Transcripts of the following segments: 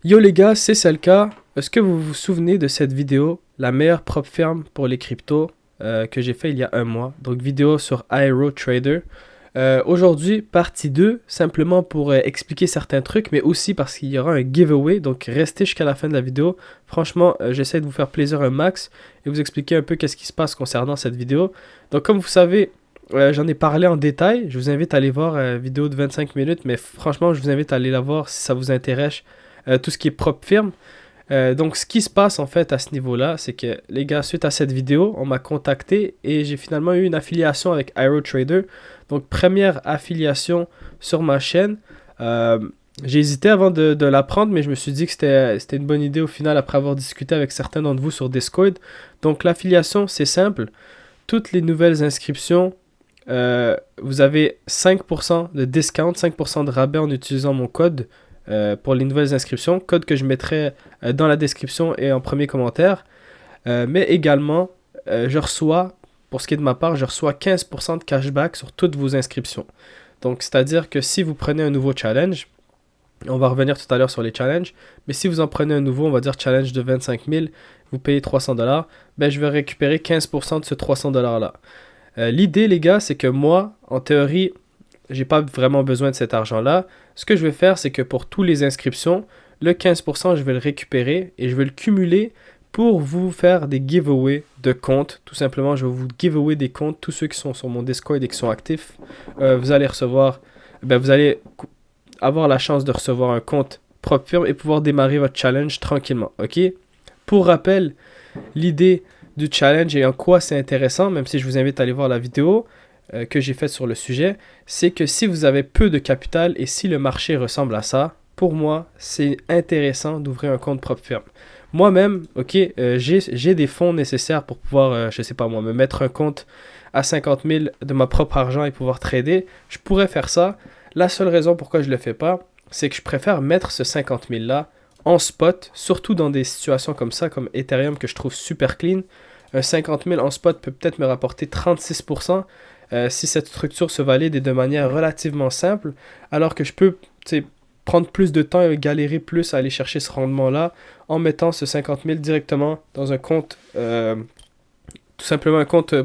Yo les gars, c'est Selka. Est-ce que vous vous souvenez de cette vidéo, la meilleure prop firme pour les cryptos, que j'ai fait il y a un mois? Donc vidéo sur Aero Trader. Aujourd'hui, partie 2, simplement pour expliquer certains trucs, mais aussi parce qu'il y aura un giveaway. Donc restez jusqu'à la fin de la vidéo. Franchement, j'essaie de vous faire plaisir un max et vous expliquer un peu qu'est-ce qui se passe concernant cette vidéo. Donc comme vous savez, j'en ai parlé en détail. Je vous invite à aller voir vidéo de 25 minutes, mais franchement, je vous invite à aller la voir si ça vous intéresse. Tout ce qui est propre firme. Donc, ce qui se passe en fait à ce niveau-là, c'est que les gars, suite à cette vidéo, on m'a contacté et j'ai finalement eu une affiliation avec AeroTrader. Donc, première affiliation sur ma chaîne. J'ai hésité avant de la prendre, mais je me suis dit que c'était une bonne idée au final après avoir discuté avec certains d'entre vous sur Discord. Donc, l'affiliation, c'est simple. Toutes les nouvelles inscriptions, vous avez 5% de discount, 5% de rabais en utilisant mon code. Pour les nouvelles inscriptions, code que je mettrai dans la description et en premier commentaire. Mais également, je reçois, pour ce qui est de ma part, je reçois 15% de cashback sur toutes vos inscriptions. Donc, c'est-à-dire que si vous prenez un nouveau challenge, on va revenir tout à l'heure sur les challenges, mais si vous en prenez un nouveau, on va dire challenge de 25 000, vous payez 300$, ben je vais récupérer 15% de ce 300$-là. L'idée, les gars, c'est que moi, en théorie, j'ai pas vraiment besoin de cet argent-là. Ce que je vais faire, c'est que pour toutes les inscriptions, le 15%, je vais le récupérer et je vais le cumuler pour vous faire des giveaways de comptes. Tout simplement, je vais vous giveaway des comptes. Tous ceux qui sont sur mon Discord et qui sont actifs, vous allez recevoir, vous allez avoir la chance de recevoir un compte propre firme et pouvoir démarrer votre challenge tranquillement. Ok? Pour rappel, l'idée du challenge et en quoi c'est intéressant, même si je vous invite à aller voir la vidéo que j'ai faite sur le sujet, c'est que si vous avez peu de capital et si le marché ressemble à ça, pour moi, c'est intéressant d'ouvrir un compte propre firme. Moi-même, ok, j'ai des fonds nécessaires pour pouvoir, je sais pas moi, me mettre un compte à 50 000 de ma propre argent et pouvoir trader. Je pourrais faire ça. La seule raison pourquoi je le fais pas, c'est que je préfère mettre ce 50 000 là en spot, surtout dans des situations comme ça, comme Ethereum que je trouve super clean. Un 50 000 en spot peut peut-être me rapporter 36%. Si cette structure se valide et de manière relativement simple, alors que je peux prendre plus de temps et galérer plus à aller chercher ce rendement-là en mettant ce 50 000 directement dans un compte, tout simplement un compte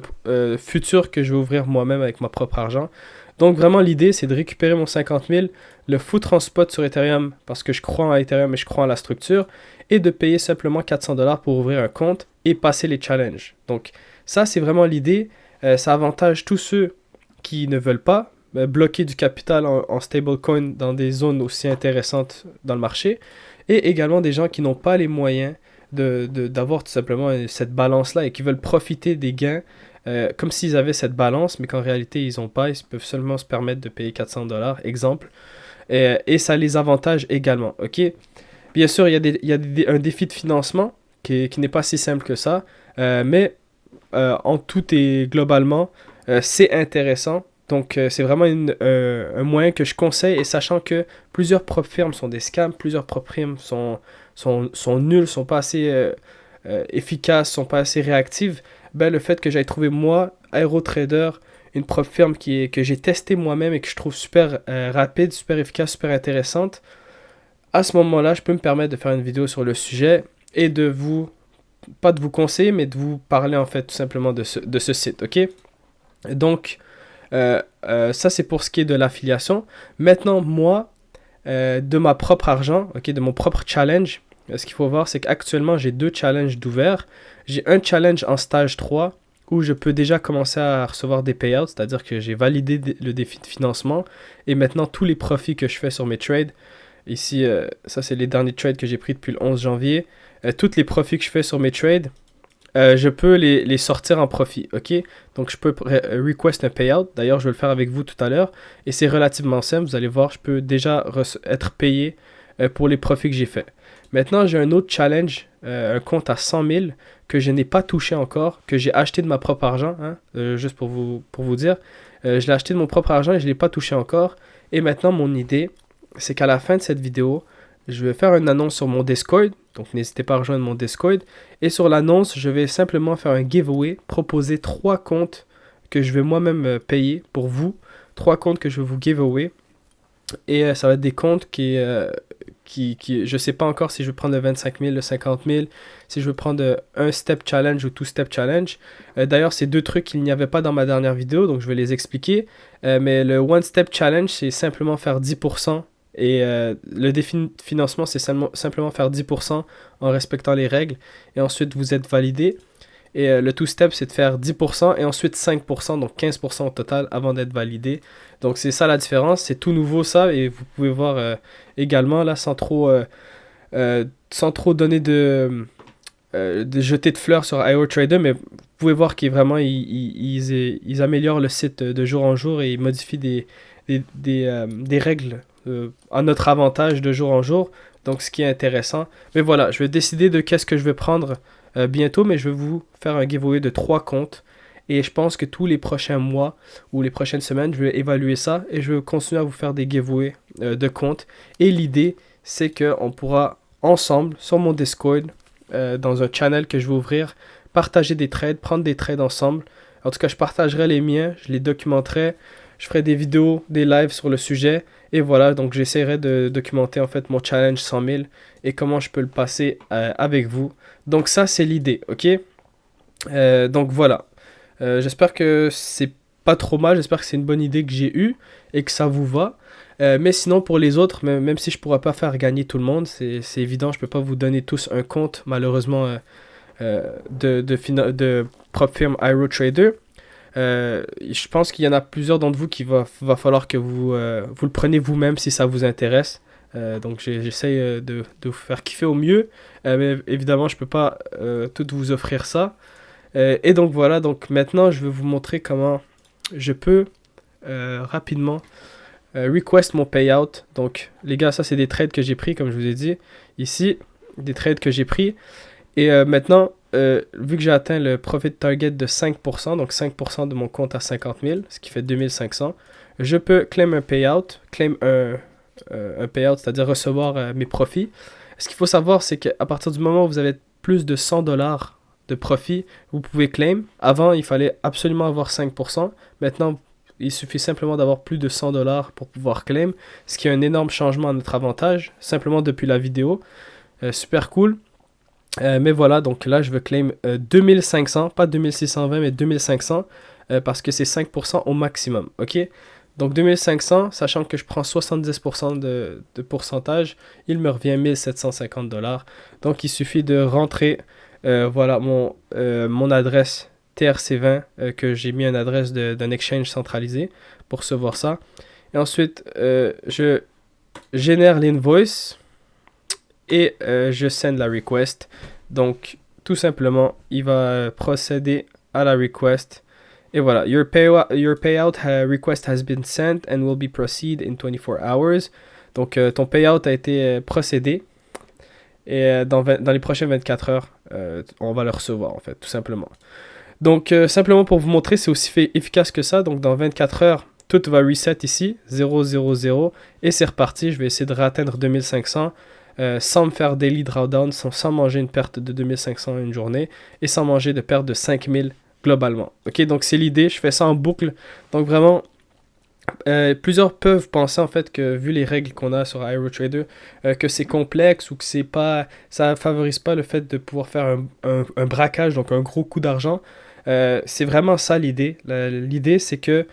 futur que je vais ouvrir moi-même avec ma propre argent. Donc vraiment l'idée c'est de récupérer mon 50 000, le foutre en spot sur Ethereum parce que je crois en Ethereum et je crois en la structure et de payer simplement 400$ pour ouvrir un compte et passer les challenges. Donc ça c'est vraiment l'idée. Ça avantage tous ceux qui ne veulent pas bloquer du capital en stablecoin dans des zones aussi intéressantes dans le marché et également des gens qui n'ont pas les moyens d'avoir tout simplement cette balance-là et qui veulent profiter des gains comme s'ils avaient cette balance, mais qu'en réalité ils n'ont pas, ils peuvent seulement se permettre de payer 400$, exemple, et ça les avantage également, ok? Bien sûr, il y a un défi de financement qui n'est pas si simple que ça, mais en tout et globalement, c'est intéressant. Donc, c'est vraiment un moyen que je conseille. Et sachant que plusieurs propres firmes sont des scams, plusieurs propres firmes sont nulles, sont pas assez efficaces, sont pas assez réactives, ben, le fait que j'aille trouver moi, AeroTrader, une propre firme que j'ai testé moi-même et que je trouve super rapide, super efficace, super intéressante, à ce moment-là, je peux me permettre de faire une vidéo sur le sujet et de vous pas de vous conseiller, mais de vous parler en fait tout simplement de ce site, ok? Donc, ça c'est pour ce qui est de l'affiliation. Maintenant, moi, de ma propre argent, ok, de mon propre challenge, ce qu'il faut voir, c'est qu'actuellement, j'ai 2 challenges d'ouvert. J'ai un challenge en stage 3 où je peux déjà commencer à recevoir des payouts, c'est-à-dire que j'ai validé le défi de financement et maintenant tous les profits que je fais sur mes trades, ici, ça c'est les derniers trades que j'ai pris depuis le 11 janvier, tous les profits que je fais sur mes trades, je peux les sortir en profit, ok? Donc je peux request un payout, d'ailleurs je vais le faire avec vous tout à l'heure, et c'est relativement simple, vous allez voir, je peux déjà être payé pour les profits que j'ai fait. Maintenant j'ai un autre challenge, un compte à 100 000 que je n'ai pas touché encore, que j'ai acheté de ma propre argent, hein, juste pour vous dire, je l'ai acheté de mon propre argent et je ne l'ai pas touché encore, et maintenant mon idée, c'est qu'à la fin de cette vidéo, je vais faire une annonce sur mon Discord, donc n'hésitez pas à rejoindre mon Discord. Et sur l'annonce, je vais simplement faire un giveaway, proposer 3 comptes que je vais moi-même payer pour vous. 3 comptes que je vais vous giveaway. Et ça va être des comptes je sais pas encore si je veux prendre le 25 000, le 50 000, si je veux prendre un step challenge ou two step challenge. D'ailleurs, c'est deux trucs qu'il n'y avait pas dans ma dernière vidéo, donc je vais les expliquer. Mais le one step challenge, c'est simplement faire 10%. Et le défi de financement, c'est simplement faire 10% en respectant les règles. Et ensuite, vous êtes validé. Et le two-step, c'est de faire 10% et ensuite 5%, donc 15% au total avant d'être validé. Donc c'est ça la différence, c'est tout nouveau ça. Et vous pouvez voir également là, sans trop donner de jeter de fleurs sur iRoTrader, mais vous pouvez voir qu'ils vraiment ils améliorent le site de jour en jour et ils modifient des règles à notre avantage de jour en jour. Donc ce qui est intéressant. Mais voilà, je vais décider de qu'est-ce que je vais prendre bientôt, mais je vais vous faire un giveaway de 3 comptes. Et je pense que tous les prochains mois ou les prochaines semaines, je vais évaluer ça et je vais continuer à vous faire des giveaways de comptes. Et l'idée, c'est qu'on pourra ensemble, sur mon Discord, dans un channel que je vais ouvrir, partager des trades, prendre des trades ensemble. En tout cas, je partagerai les miens, je les documenterai, je ferai des vidéos, des lives sur le sujet. Et voilà, donc j'essaierai de documenter en fait mon challenge 100 000 et comment je peux le passer avec vous. Donc ça, c'est l'idée, ok? Donc voilà. J'espère que c'est pas trop mal, j'espère que c'est une bonne idée que j'ai eue et que ça vous va. Mais sinon, pour les autres, même si je ne pourrais pas faire gagner tout le monde, c'est évident, je ne peux pas vous donner tous un compte, malheureusement, de propre firme iRoTrader. Je pense qu'il y en a plusieurs d'entre vous qui va falloir que vous le preniez vous-même si ça vous intéresse. Donc j'essaie de vous faire kiffer au mieux. Mais évidemment, je ne peux pas tout vous offrir ça. Et donc voilà, donc maintenant je vais vous montrer comment je peux rapidement request mon payout. Donc les gars, ça c'est des trades que j'ai pris comme je vous ai dit ici, des trades que j'ai pris. Et maintenant, vu que j'ai atteint le profit target de 5%, donc 5% de mon compte à 50 000, ce qui fait 2500, je peux claim un payout, c'est-à-dire recevoir mes profits. Ce qu'il faut savoir, c'est qu'à partir du moment où vous avez plus de 100 $ de profit, vous pouvez claim. Avant, il fallait absolument avoir 5%. Maintenant, il suffit simplement d'avoir plus de 100 $ pour pouvoir claim, ce qui est un énorme changement à notre avantage, simplement depuis la vidéo. Super cool. Mais voilà, donc là, je veux claim 2500, pas 2620, mais 2500, parce que c'est 5% au maximum, ok? Donc 2500, sachant que je prends 70% de pourcentage, il me revient 1750 $. Donc il suffit de rentrer voilà mon adresse TRC20, que j'ai mis une adresse d'un exchange centralisé pour recevoir ça. Et ensuite, je génère l'invoice et je send la request. Donc, tout simplement, il va procéder à la request. Et voilà, your payout request has been sent and will be proceed in 24 hours. Donc, ton payout a été procédé. Et dans les prochaines 24 heures, on va le recevoir, en fait, tout simplement. Donc, simplement pour vous montrer, c'est aussi efficace que ça. Donc, dans 24 heures, tout va reset ici, 0, 0, 0. Et c'est reparti. Je vais essayer de réatteindre 2500 sans me faire daily drawdown, sans manger une perte de 2500 une journée et sans manger de perte de 5000 globalement. Ok, donc c'est l'idée. Je fais ça en boucle. Donc, vraiment... plusieurs peuvent penser en fait que vu les règles qu'on a sur iRoTrader que c'est complexe ou que ça favorise pas le fait de pouvoir faire un braquage, donc un gros coup d'argent. C'est vraiment ça l'idée. L'idée c'est que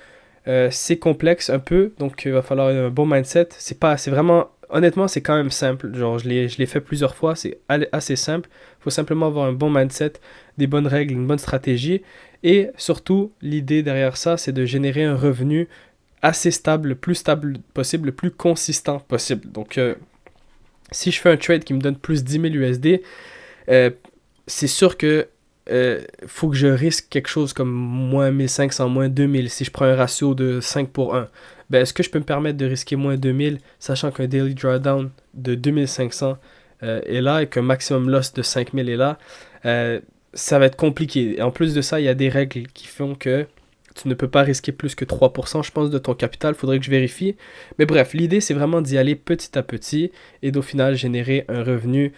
c'est complexe un peu, donc il va falloir un bon mindset. C'est vraiment, honnêtement c'est quand même simple. Genre je l'ai fait plusieurs fois, c'est assez simple. Il faut simplement avoir un bon mindset, des bonnes règles, une bonne stratégie et surtout l'idée derrière ça c'est de générer un revenu assez stable, le plus stable possible, le plus consistant possible. Donc, si je fais un trade qui me donne plus 10 000 USD, c'est sûr que faut que je risque quelque chose comme moins 1500, moins 2000 si je prends un ratio de 5 pour 1. Ben, est-ce que je peux me permettre de risquer moins 2000, sachant qu'un daily drawdown de 2500 est là et qu'un maximum loss de 5000 est là? Ça va être compliqué. Et en plus de ça, il y a des règles qui font que tu ne peux pas risquer plus que 3%, je pense, de ton capital. Il faudrait que je vérifie. Mais bref, l'idée, c'est vraiment d'y aller petit à petit et d'au final générer un revenu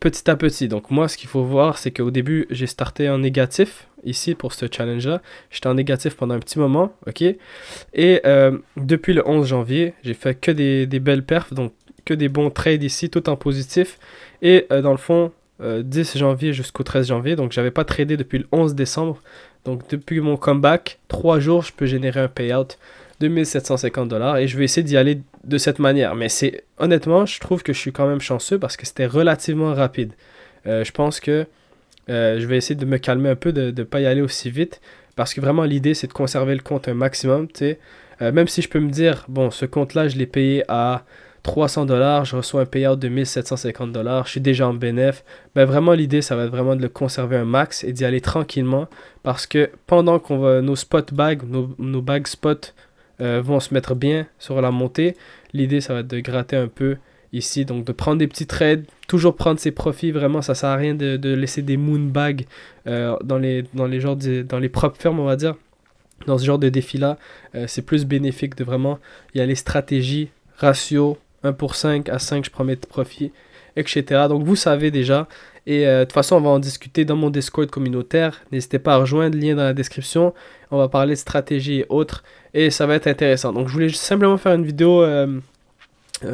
petit à petit. Donc moi, ce qu'il faut voir, c'est qu'au début, j'ai starté en négatif ici pour ce challenge-là. J'étais en négatif pendant un petit moment, ok? Et depuis le 11 janvier, j'ai fait que des belles perfs, donc que des bons trades ici, tout en positif. Et dans le fond, 10 janvier jusqu'au 13 janvier, donc j'avais pas tradé depuis le 11 décembre. Donc depuis mon comeback, 3 jours, je peux générer un payout de 1750$ et je vais essayer d'y aller de cette manière. Mais c'est honnêtement, je trouve que je suis quand même chanceux parce que c'était relativement rapide. Je pense que je vais essayer de me calmer un peu, de ne pas y aller aussi vite parce que vraiment l'idée c'est de conserver le compte un maximum. Même si je peux me dire, bon, ce compte-là, je l'ai payé à 300$, je reçois un payout de 1750$, je suis déjà en bénéf. Ben vraiment, l'idée, ça va être vraiment de le conserver un max et d'y aller tranquillement parce que pendant qu'on va, nos spot bags, nos bags spot vont se mettre bien sur la montée, l'idée, ça va être de gratter un peu ici, donc de prendre des petits trades, toujours prendre ses profits, vraiment, ça sert à rien de laisser des moon bags dans les prop firms, on va dire. Dans ce genre de défi-là, c'est plus bénéfique de vraiment y aller stratégie, ratio, 1 pour 5, à 5, je prends mes profits, etc. Donc, vous savez déjà. Et de toute façon, on va en discuter dans mon Discord communautaire. N'hésitez pas à rejoindre, lien dans la description. On va parler de stratégie et autres. Et ça va être intéressant. Donc, je voulais simplement faire une vidéo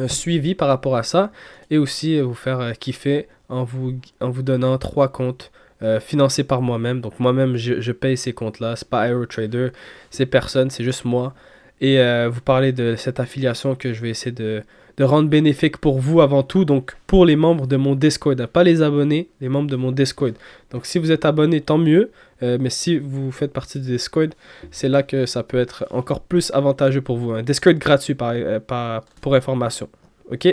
suivie par rapport à ça. Et aussi vous faire kiffer en vous donnant 3 comptes financé par moi-même. Donc moi-même, je paye ces comptes-là. C'est pas AeroTrader, c'est personne, c'est juste moi. Et vous parlez de cette affiliation que je vais essayer de rendre bénéfique pour vous avant tout. Donc pour les membres de mon Discord, hein, pas les abonnés, les membres de mon Discord. Donc si vous êtes abonné, tant mieux. Mais si vous faites partie du Discord, c'est là que ça peut être encore plus avantageux pour vous. Un Discord gratuit pour information. Ok?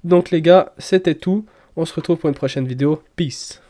Donc les gars, c'était tout. On se retrouve pour une prochaine vidéo. Peace!